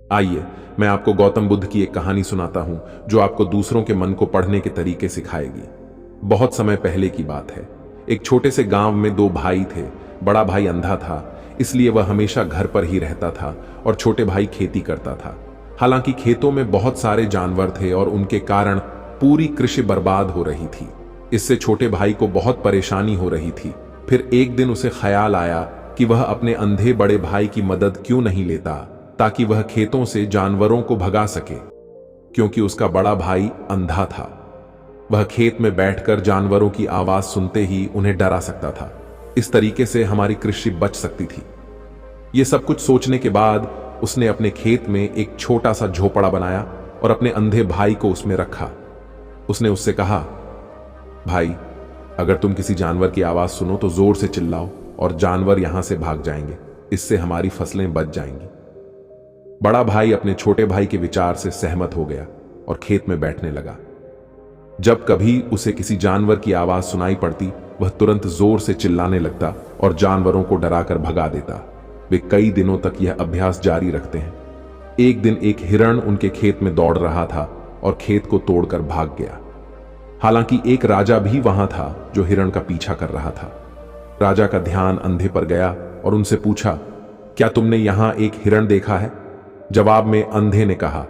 आइए, मैं आपको गौतम बुद्ध की एक कहानी सुनाता हूं जो आपको दूसरों के मन को पढ़ने के तरीके सिखाएगी। बहुत समय पहले की बात है। एक छोटे से गांव में दो भाई थे। बड़ा भाई अंधा था, इसलिए वह हमेशा घर पर ही रहता था और छोटे भाई खेती करता था। हालांकि खेतों में बहुत सारे जानवर थे और उनके कारण पूरी कृषि बर्बाद हो रही थी। इससे छोटे भाई को बहुत परेशानी हो रही थी। फिर एक दिन उसे ख्याल आया कि वह अपने अंधे बड़े भाई की मदद क्यों नहीं लेता, ताकि वह खेतों से जानवरों को भगा सके। क्योंकि उसका बड़ा भाई अंधा था, वह खेत में बैठकर जानवरों की आवाज सुनते ही उन्हें डरा सकता था। इस तरीके से हमारी कृषि बच सकती थी। ये सब कुछ सोचने के बाद उसने अपने खेत में एक छोटा सा झोपड़ा बनाया और अपने अंधे भाई को उसमें रखा। उसने उससे कहा, भाई, अगर तुम किसी जानवर की आवाज सुनो तो जोर से चिल्लाओ और जानवर यहां से भाग जाएंगे। इससे हमारी फसलें बच जाएंगी। बड़ा भाई अपने छोटे भाई के विचार से सहमत हो गया और खेत में बैठने लगा। जब कभी उसे किसी जानवर की आवाज सुनाई पड़ती, वह तुरंत जोर से चिल्लाने लगता और जानवरों को डराकर भगा देता। वे कई दिनों तक यह अभ्यास जारी रखते हैं। एक दिन एक हिरण उनके खेत में दौड़ रहा था और खेत को तोड़कर भाग गया। हालांकि एक राजा भी वहां था जो हिरण का पीछा कर रहा था। राजा का ध्यान अंधे पर गया और उनसे पूछा, क्या तुमने यहां एक हिरण देखा है? जवाब में अंधे ने कहा,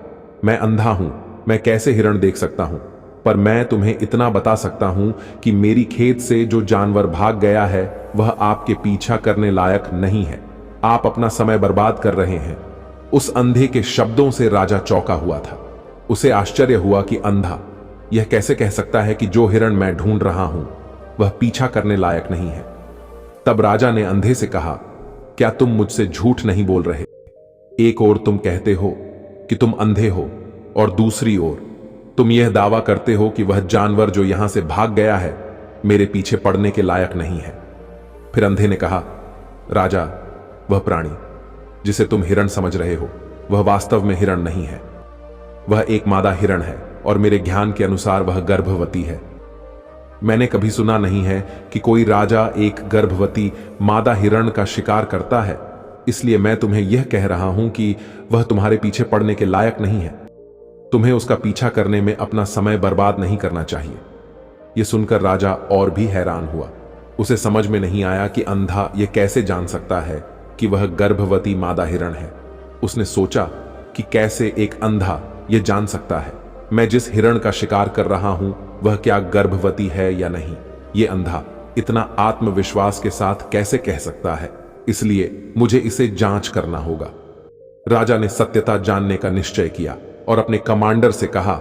मैं अंधा हूं, मैं कैसे हिरण देख सकता हूं? पर मैं तुम्हें इतना बता सकता हूं कि मेरी खेत से जो जानवर भाग गया है वह आपके पीछा करने लायक नहीं है। आप अपना समय बर्बाद कर रहे हैं। उस अंधे के शब्दों से राजा चौंका हुआ था। उसे आश्चर्य हुआ कि अंधा यह कैसे कह सकता है कि जो हिरण मैं ढूंढ रहा हूं वह पीछा करने लायक नहीं है। तब राजा ने अंधे से कहा, क्या तुम मुझसे झूठ नहीं बोल रहे? एक ओर तुम कहते हो कि तुम अंधे हो और दूसरी ओर तुम यह दावा करते हो कि वह जानवर जो यहां से भाग गया है मेरे पीछे पड़ने के लायक नहीं है। फिर अंधे ने कहा, राजा, वह प्राणी जिसे तुम हिरण समझ रहे हो वह वास्तव में हिरण नहीं है। वह एक मादा हिरण है और मेरे ज्ञान के अनुसार वह गर्भवती है। मैंने कभी सुना नहीं है कि कोई राजा एक गर्भवती मादा हिरण का शिकार करता है। इसलिए मैं तुम्हें यह कह रहा हूं कि वह तुम्हारे पीछे पड़ने के लायक नहीं है। तुम्हें उसका पीछा करने में अपना समय बर्बाद नहीं करना चाहिए। यह सुनकर राजा और भी हैरान हुआ। उसे समझ में नहीं आया कि अंधा यह कैसे जान सकता है कि वह गर्भवती मादा हिरण है। उसने सोचा कि कैसे एक अंधा यह जान सकता है मैं जिस हिरण का शिकार कर रहा हूं वह क्या गर्भवती है या नहीं। यह अंधा इतना आत्मविश्वास के साथ कैसे कह सकता है? इसलिए मुझे इसे जांच करना होगा। राजा ने सत्यता जानने का निश्चय किया और अपने कमांडर से कहा,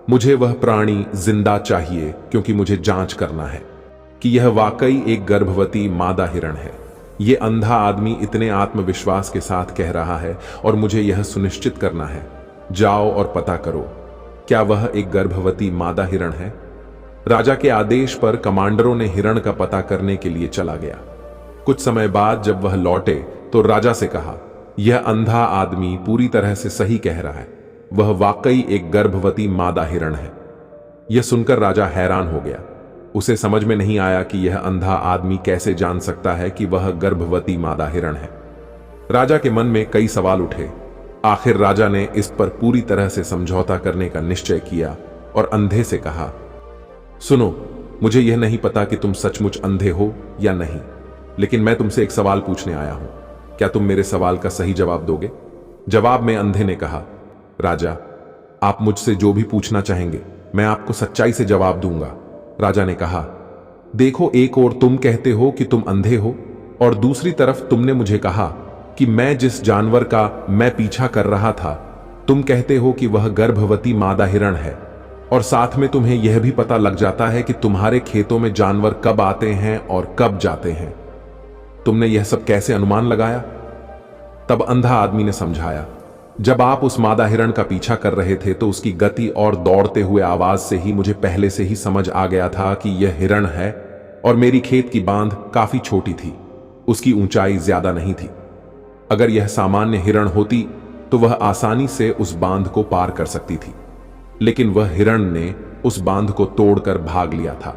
मुझे वह प्राणी जिंदा चाहिए क्योंकि मुझे जांच करना है कि यह वाकई एक गर्भवती मादा हिरण है। यह अंधा आदमी इतने आत्मविश्वास के साथ कह रहा है और मुझे यह सुनिश्चित करना है। जाओ और पता करो, क्या वह एक गर्भवती मादा हिरण है? राजा के आदेश पर कमांडरों ने हिरण का पता करने के लिए चला गया। कुछ समय बाद जब वह लौटे तो राजा से कहा, यह अंधा आदमी पूरी तरह से सही कह रहा है। वह वाकई एक गर्भवती मादा हिरण है। यह सुनकर राजा हैरान हो गया। उसे समझ में नहीं आया कि यह अंधा आदमी कैसे जान सकता है कि वह गर्भवती मादा हिरण है। राजा के मन में कई सवाल उठे। आखिर राजा ने इस पर पूरी तरह से समझौता करने का निश्चय किया और अंधे से कहा, सुनो, मुझे यह नहीं पता कि तुम सचमुच अंधे हो या नहीं, लेकिन मैं तुमसे एक सवाल पूछने आया हूं। क्या तुम मेरे सवाल का सही जवाब दोगे? जवाब में अंधे ने कहा, राजा, आप मुझसे जो भी पूछना चाहेंगे मैं आपको सच्चाई से जवाब दूंगा। राजा ने कहा, देखो, एक ओर तुम कहते हो कि तुम अंधे हो और दूसरी तरफ तुमने मुझे कहा कि मैं जिस जानवर का मैं पीछा कर रहा था तुम कहते हो कि वह गर्भवती मादा हिरण है, और साथ में तुम्हें यह भी पता लग जाता है कि तुम्हारे खेतों में जानवर कब आते हैं और कब जाते हैं। तुमने यह सब कैसे अनुमान लगाया? तब अंधा आदमी ने समझाया, जब आप उस मादा हिरण का पीछा कर रहे थे तो उसकी गति और दौड़ते हुए आवाज से ही मुझे पहले से ही समझ आ गया था कि यह हिरण है और मेरी खेत की बांध काफी छोटी थी, उसकी ऊंचाई ज्यादा नहीं थी। अगर यह सामान्य हिरण होती तो वह आसानी से उस बांध को पार कर सकती थी, लेकिन वह हिरण ने उस बांध को तोड़कर भाग लिया था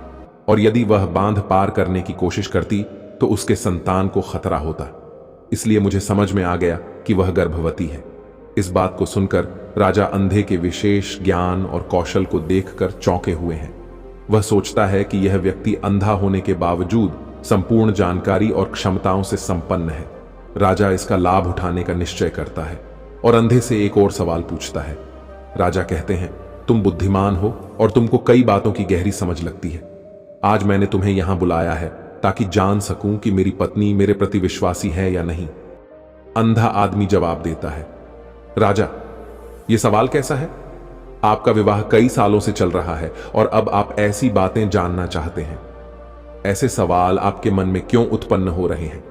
और यदि वह बांध पार करने की कोशिश करती तो उसके संतान को खतरा होता। इसलिए मुझे समझ में आ गया कि वह गर्भवती है। इस बात को सुनकर राजा अंधे के विशेष ज्ञान और कौशल को देखकर चौंके हुए हैं। वह सोचता है कि यह व्यक्ति अंधा होने के बावजूद संपूर्ण जानकारी और क्षमताओं से संपन्न है। राजा इसका लाभ उठाने का निश्चय करता है और अंधे से एक और सवाल पूछता है। राजा कहते हैं, तुम बुद्धिमान हो और तुमको कई बातों की गहरी समझ लगती है। आज मैंने तुम्हें यहां बुलाया है ताकि जान सकूं कि मेरी पत्नी मेरे प्रति विश्वासी है या नहीं। अंधा आदमी जवाब देता है, राजा, यह सवाल कैसा है? आपका विवाह कई सालों से चल रहा है और अब आप ऐसी बातें जानना चाहते हैं। ऐसे सवाल आपके मन में क्यों उत्पन्न हो रहे हैं?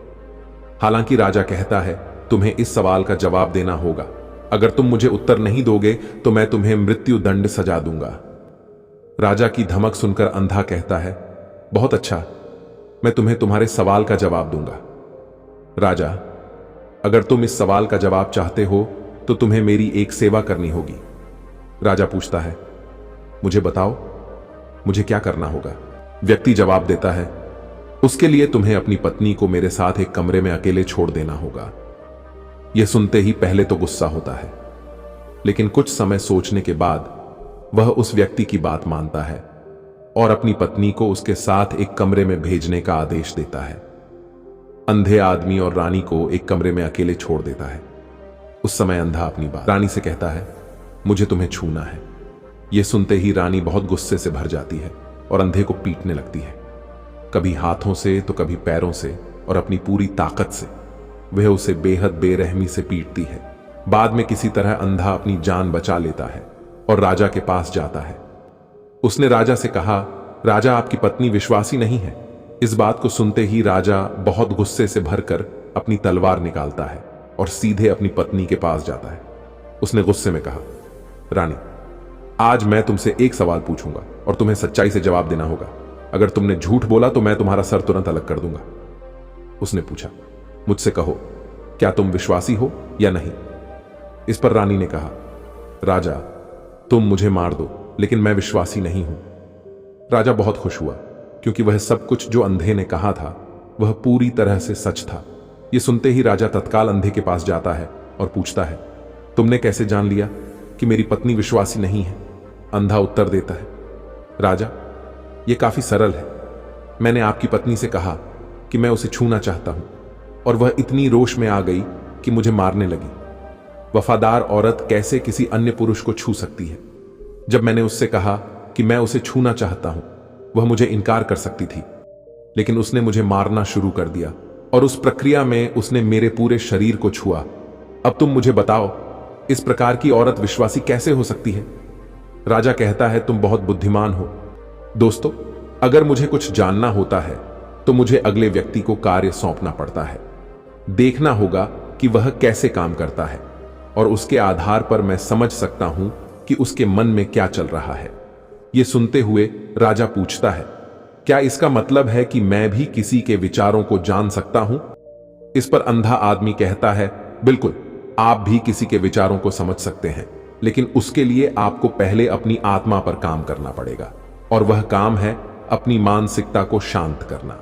हालांकि राजा कहता है, तुम्हें इस सवाल का जवाब देना होगा। अगर तुम मुझे उत्तर नहीं दोगे तो मैं तुम्हें मृत्यु दंड सजा दूंगा। राजा की धमक सुनकर अंधा कहता है, बहुत अच्छा, मैं तुम्हें तुम्हारे सवाल का जवाब दूंगा। राजा, अगर तुम इस सवाल का जवाब चाहते हो तो तुम्हें मेरी एक सेवा करनी होगी। राजा पूछता है, मुझे बताओ, मुझे क्या करना होगा? व्यक्ति जवाब देता है, उसके लिए तुम्हें अपनी पत्नी को मेरे साथ एक कमरे में अकेले छोड़ देना होगा। यह सुनते ही पहले तो गुस्सा होता है, लेकिन कुछ समय सोचने के बाद वह उस व्यक्ति की बात मानता है और अपनी पत्नी को उसके साथ एक कमरे में भेजने का आदेश देता है। अंधे आदमी और रानी को एक कमरे में अकेले छोड़ देता है। उस समय अंधा अपनी बात रानी से कहता है, मुझे तुम्हें छूना है। यह सुनते ही रानी बहुत गुस्से से भर जाती है और अंधे को पीटने लगती है, कभी हाथों से तो कभी पैरों से, और अपनी पूरी ताकत से वह उसे बेहद बेरहमी से पीटती है। बाद में किसी तरह अंधा अपनी जान बचा लेता है और राजा के पास जाता है। उसने राजा से कहा, राजा, आपकी पत्नी विश्वासी नहीं है। इस बात को सुनते ही राजा बहुत गुस्से से भरकर अपनी तलवार निकालता है और सीधे अपनी पत्नी के पास जाता है। उसने गुस्से में कहा, रानी, आज मैं तुमसे एक सवाल पूछूंगा और तुम्हें सच्चाई से जवाब देना होगा। अगर तुमने झूठ बोला तो मैं तुम्हारा सर तुरंत अलग कर दूंगा। उसने पूछा, मुझसे कहो, क्या तुम विश्वासी हो या नहीं? इस पर रानी ने कहा, राजा, तुम मुझे मार दो, लेकिन मैं विश्वासी नहीं हूं। राजा बहुत खुश हुआ, क्योंकि वह सब कुछ जो अंधे ने कहा था वह पूरी तरह से सच था। यह सुनते ही राजा तत्काल अंधे के पास जाता है और पूछता है, तुमने कैसे जान लिया कि मेरी पत्नी विश्वासी नहीं है? अंधा उत्तर देता है, राजा, यह काफी सरल है। मैंने आपकी पत्नी से कहा कि मैं उसे छूना चाहता हूं और वह इतनी रोष में आ गई कि मुझे मारने लगी। वफादार औरत कैसे किसी अन्य पुरुष को छू सकती है? जब मैंने उससे कहा कि मैं उसे छूना चाहता हूं, वह मुझे इनकार कर सकती थी, लेकिन उसने मुझे मारना शुरू कर दिया और उस प्रक्रिया में उसने मेरे पूरे शरीर को छुआ। अब तुम मुझे बताओ, इस प्रकार की औरत विश्वासी कैसे हो सकती है? राजा कहता है, तुम बहुत बुद्धिमान हो। दोस्तों, अगर मुझे कुछ जानना होता है तो मुझे अगले व्यक्ति को कार्य सौंपना पड़ता है। देखना होगा कि वह कैसे काम करता है और उसके आधार पर मैं समझ सकता हूं कि उसके मन में क्या चल रहा है। यह सुनते हुए राजा पूछता है, क्या इसका मतलब है कि मैं भी किसी के विचारों को जान सकता हूं? इस पर अंधा आदमी कहता है, बिल्कुल, आप भी किसी के विचारों को समझ सकते हैं, लेकिन उसके लिए आपको पहले अपनी आत्मा पर काम करना पड़ेगा, और वह काम है अपनी मानसिकता को शांत करना।